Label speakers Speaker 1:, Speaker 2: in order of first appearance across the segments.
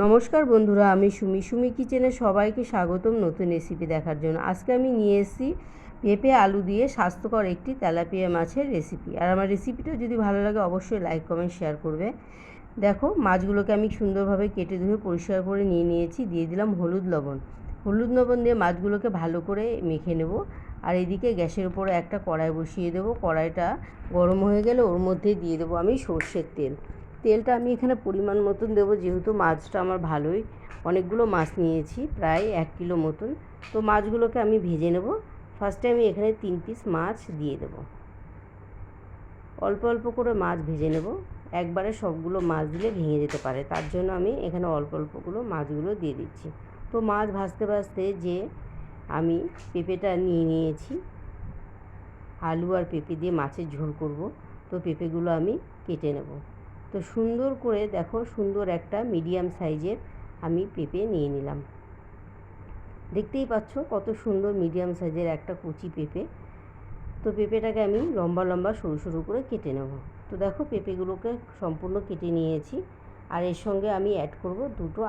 Speaker 1: নমস্কার বন্ধুরা, আমি সুমি কিচেনে সবাইকে স্বাগতম নতুন রেসিপি দেখার জন্য। আজকে আমি নিয়ে এসেছি পেঁপে আলু দিয়ে স্বাস্থ্যকর একটি তেলাপিয়া মাছের রেসিপি। আর আমার রেসিপিটা যদি ভালো লাগে অবশ্যই লাইক কমেন্ট শেয়ার করবে। দেখো, মাছগুলোকে আমি সুন্দরভাবে কেটে ধুয়ে পরিষ্কার করে নিয়েছি। দিয়ে দিলাম হলুদ লবণ দিয়ে মাছগুলোকে ভালো করে মেখে নেব। আর এদিকে গ্যাসের উপরে একটা কড়াই বসিয়ে দেবো। কড়াইটা গরম হয়ে গেলে ওর মধ্যে দিয়ে দেবো আমি সর্ষের তেলটা আমি এখানে পরিমাণ মতন দেবো, যেহেতু মাছটা আমার ভালোই অনেকগুলো মাছ নিয়েছি, প্রায় 1 কিলো মতন। তো মাছগুলোকে আমি ভেজে নেব। ফার্স্টে আমি এখানে 3 পিস মাছ দিয়ে দেবো। অল্প অল্প করে মাছ ভেজে নেব, একবারে সবগুলো মাছ দিলে ভেঙে যেতে পারে, তার জন্য আমি এখানে অল্প অল্পগুলো মাছগুলো দিয়ে দিচ্ছি। তো মাছ ভাজতে ভাজতে যে আমি পেঁপেটা নিয়েছি, আলু আর পেঁপে দিয়ে মাছের ঝোল করব। তো পেঁপেগুলো আমি কেটে নেব। তো সুন্দর করে দেখো, সুন্দর একটা মিডিয়াম সাইজের আমি পেঁপে নিয়ে নিলাম। দেখতেই পাচ্ছ কত সুন্দর মিডিয়াম সাইজের একটা কচি পেঁপে। তো পেঁপেটাকে আমি লম্বা লম্বা সরু সরু করে কেটে নেব। তো দেখো, পেঁপেগুলোকে সম্পূর্ণ কেটে নিয়েছি। আর এর সঙ্গে আমি অ্যাড করব 2টো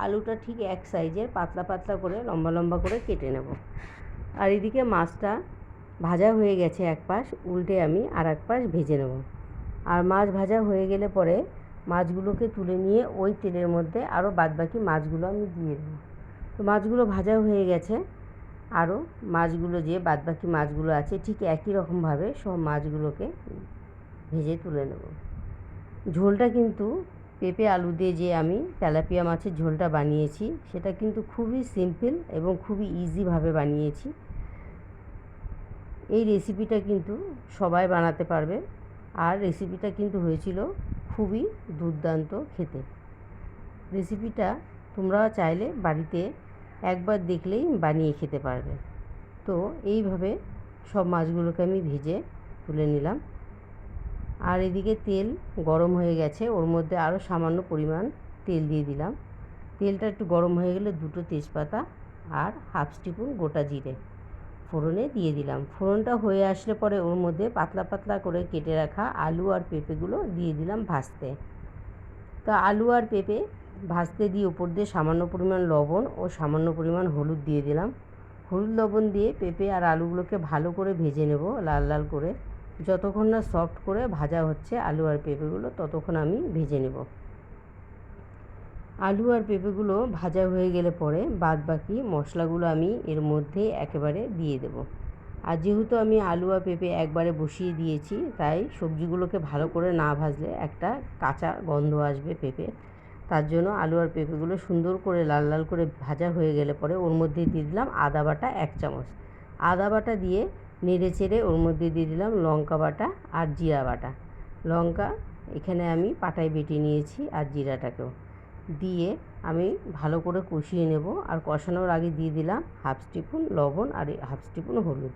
Speaker 1: আলুটা ঠিক এক সাইজের পাতলা পাতলা করে লম্বা লম্বা করে কেটে নেব। আর এদিকে মাছটা ভাজা হয়ে গেছে এক পাশ, উল্টে আমি আর এক পাশ ভেজে নেব। আর মাছ ভাজা হয়ে গেলে পরে মাছগুলোকে তুলে নিয়ে ওই তেলের মধ্যে আরও বাদবাকি মাছগুলো আমি দিয়ে দেবো। তো মাছগুলো ভাজা হয়ে গেছে। আরও মাছগুলো যে বাদবাকি মাছগুলো আছে ঠিক একই রকমভাবে সব মাছগুলোকে ভেজে তুলে নেব। ঝোলটা কিন্তু পেঁপে আলু দিয়ে যে আমি তেলাপিয়া মাছের ঝোলটা বানিয়েছি, সেটা কিন্তু খুবই সিম্পল এবং খুবই ইজিভাবে বানিয়েছি। এই রেসিপিটা কিন্তু সবাই বানাতে পারবে। আর রেসিপিটা কিন্তু হয়েছিল খুবই দুর্দান্ত খেতে। রেসিপিটা তোমরা চাইলে বাড়িতে একবার দেখলেই বানিয়ে খেতে পারবে। তো এইভাবে সব মাছগুলোকে আমি ভেজে তুলে নিলাম। আর এদিকে তেল গরম হয়ে গেছে, ওর মধ্যে আরও সামান্য পরিমাণ তেল দিয়ে দিলাম। তেলটা একটু গরম হয়ে গেলে 2টো তেজপাতা আর হাফ স্পুন গোটা জিরে ফোড়নে দিয়ে দিলাম। ফোড়নটা হয়ে আসলে পরে ওর মধ্যে পাতলা পাতলা করে কেটে রাখা আলু আর পেঁপেগুলো দিয়ে দিলাম ভাজতে। তো আলু আর পেঁপে ভাজতে দিয়ে উপর দিয়ে সামান্য পরিমাণ লবণ ও সামান্য পরিমাণ হলুদ দিয়ে দিলাম। হলুদ লবণ দিয়ে পেঁপে আর আলুগুলোকে ভালো করে ভেজে নেব, লাল লাল করে। যতক্ষণ না সফট করে ভাজা হচ্ছে আলু আর পেঁপেগুলো, ততক্ষণ আমি ভেজে নেব। আলু আর পেঁপেগুলো ভাজা হয়ে গেলে পরে বাদবাকি মশলাগুলো আমি এর মধ্যে একেবারে দিয়ে দেব। আর যেহেতু আমি আলু আর পেঁপে একবারে বসিয়ে দিয়েছি, তাই সবজিগুলোকে ভালো করে না ভাজলে একটা কাঁচা গন্ধ আসবে পেঁপে। তার জন্য আলু আর পেঁপেগুলো সুন্দর করে লাল লাল করে ভাজা হয়ে গেলে পরে ওর মধ্যে দিয়ে দিলাম আদা বাটা 1 চামচ। আদা বাটা দিয়ে নেড়ে চেড়ে ওর মধ্যে দিয়ে দিলাম লঙ্কা বাটা আর জিরা বাটা। লঙ্কা এখানে আমি পাটায় বেটে নিয়েছি, আর জিরাটাকেও দিয়ে আমি ভালো করে কষিয়ে নেব। আর কষানোর আগে দিয়ে দিলাম হাফ স্পুন লবণ আর হাফ স্পুন হলুদ।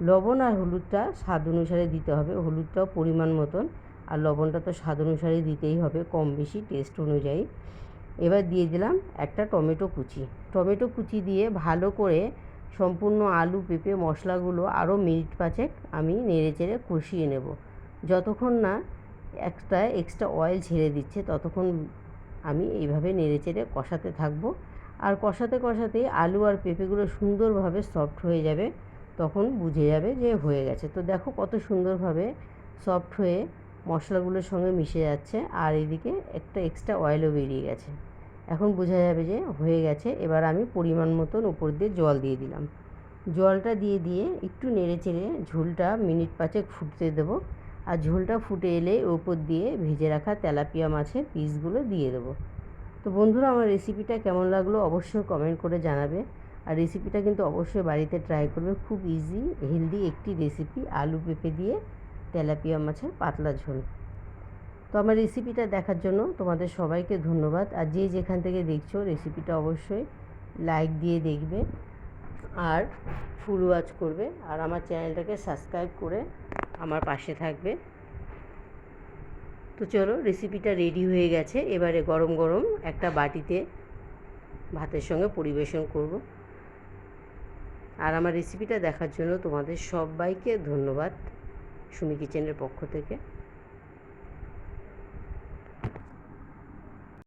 Speaker 1: লবণ আর হলুদটা স্বাদ অনুসারে দিতে হবে, হলুদটাও পরিমাণ মতন, আর লবণটা তো স্বাদ অনুসারে দিতেই হবে, কম বেশি টেস্ট অনুযায়ী। এবার দিয়ে দিলাম একটা টমেটো কুচি দিয়ে ভালো করে সম্পূর্ণ আলু পেঁপে মশলাগুলো আরও মিনিট 5 আমি নেড়ে চেড়ে কষিয়ে নেব। যতক্ষণ না এক্সট্রা অয়েল ছেড়ে দিচ্ছে ততক্ষণ আমি এইভাবে নেড়ে চেড়ে কষাতে থাকবো। আর কষাতে কষাতে আলু আর পেঁপেগুলো সুন্দরভাবে সফট হয়ে যাবে, তখন বুঝে যাবে যে হয়ে গেছে। তো দেখো কত সুন্দরভাবে সফট হয়ে মশলাগুলোর সঙ্গে মিশে যাচ্ছে, আর এদিকে একটা এক্সট্রা অয়েলও বেরিয়ে গেছে। এখন বোঝা যাবে যে হয়ে গেছে। এবার আমি পরিমাণ মতন উপর দিয়ে জল দিয়ে দিলাম। জলটা দিয়ে একটু নেড়ে চেড়ে ঝোলটা মিনিট 5 ফুটতে দেবো। আর ঝোলটা ফুটে এলে উপর দিয়ে ভেজে রাখা তেলাপিয়া মাছের পিসগুলো দিয়ে দেবো। তো বন্ধুরা, আমার রেসিপিটা কেমন লাগলো অবশ্যই কমেন্ট করে জানাবে। আর রেসিপিটা কিন্তু অবশ্যই বাড়িতে ট্রাই করবে, খুব ইজি হেলদি একটি রেসিপি, আলু পেঁপে দিয়ে তেলাপিয়া মাছের পাতলা ঝোল। তো আমার রেসিপিটা দেখার জন্য তোমাদের সবাইকে ধন্যবাদ। আর যে যেখান থেকে দেখছো রেসিপিটা অবশ্যই লাইক দিয়ে দেখবে আর ফুল ওয়াচ করবে, আর আমার চ্যানেলটাকে সাবস্ক্রাইব করে আমার পাশে থাকবে। তো চলো, রেসিপিটা রেডি হয়ে গেছে। এবারে গরম গরম একটা বাটিতে ভাতের সঙ্গে পরিবেশন করব। আর আমার রেসিপিটা দেখার জন্য তোমাদের সবাইকে ধন্যবাদ সুমি কিচেনের পক্ষ থেকে।